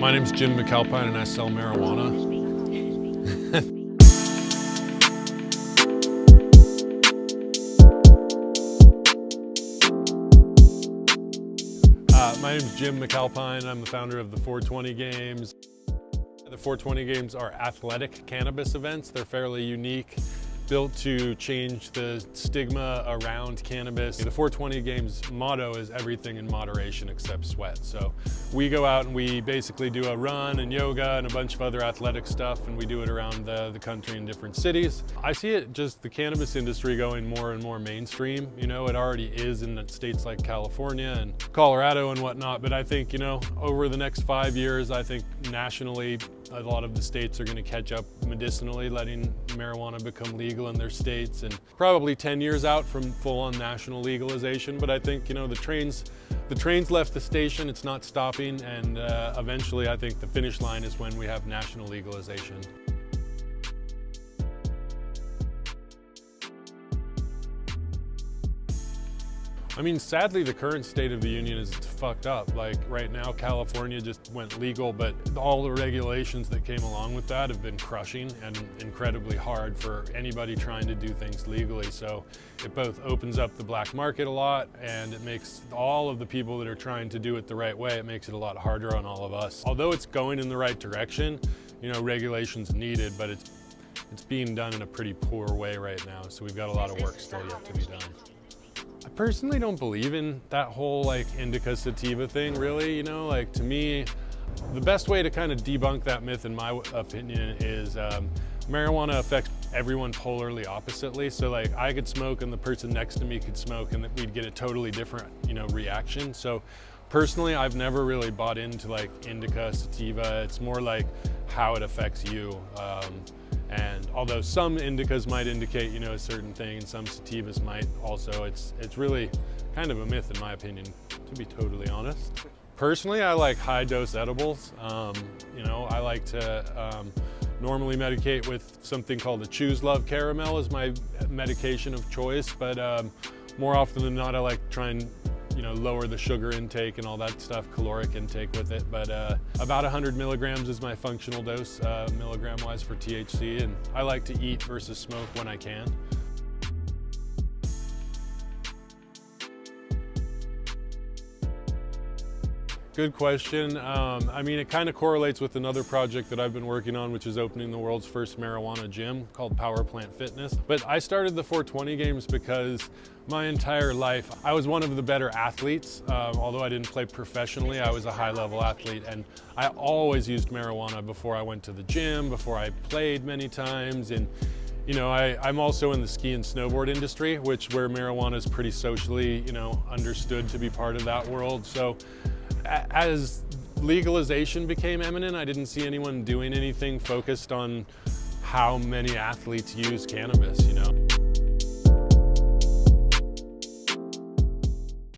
My name's Jim Mcalpine and I sell marijuana. My name's Jim Mcalpine. I'm the founder of the 420 games. The 420 games are athletic cannabis events. They're fairly unique, built to change the stigma around cannabis. The 420 games motto is everything in moderation except sweat. So we go out and we basically do a run and yoga and a bunch of other athletic stuff, and we do it around the country in different cities. I see it just the cannabis industry going more and more mainstream. You know, it already is in states like California and Colorado and whatnot, but I think, you know, over the next 5 years, I think nationally, a lot of the states are going to catch up medicinally, letting marijuana become legal in their states, and probably 10 years out from full-on national legalization. But I think, you know, the train's left the station, it's not stopping, and eventually I think the finish line is when we have national legalization. I mean, sadly, the current state of the union is fucked up. Like right now, California just went legal, but all the regulations that came along with that have been crushing and incredibly hard for anybody trying to do things legally. So it both opens up the black market a lot, and it makes all of the people that are trying to do it the right way, it makes it a lot harder on all of us. Although it's going in the right direction, you know, regulation's needed, but it's being done in a pretty poor way right now. So we've got a lot of work still yet to be done. I personally don't believe in that whole like indica sativa thing, really. You know, like to me, the best way to kind of debunk that myth, in my opinion, is marijuana affects everyone polarly oppositely. So like I could smoke and the person next to me could smoke, and we'd get a totally different, you know, reaction. So personally, I've never really bought into like indica sativa. It's more like how it affects you. And although some indicas might indicate, you know, a certain thing, and some sativas might also, it's really kind of a myth in my opinion, to be totally honest. Personally, I like high dose edibles. You know, I like to normally medicate with something called a Choose Love Caramel as my medication of choice, but more often than not, I like to try and, you know, lower the sugar intake and all that stuff, caloric intake with it. But about 100 milligrams is my functional dose, milligram-wise, for THC, and I like to eat versus smoke when I can. Good question. I mean, it kind of correlates with another project that I've been working on, which is opening the world's first marijuana gym called Power Plant Fitness. But I started the 420 games because my entire life, I was one of the better athletes. Although I didn't play professionally, I was a high-level athlete, and I always used marijuana before I went to the gym, before I played many times. And you know, I'm also in the ski and snowboard industry, where marijuana is pretty socially, you know, understood to be part of that world. So as legalization became imminent, I didn't see anyone doing anything focused on how many athletes use cannabis, you know.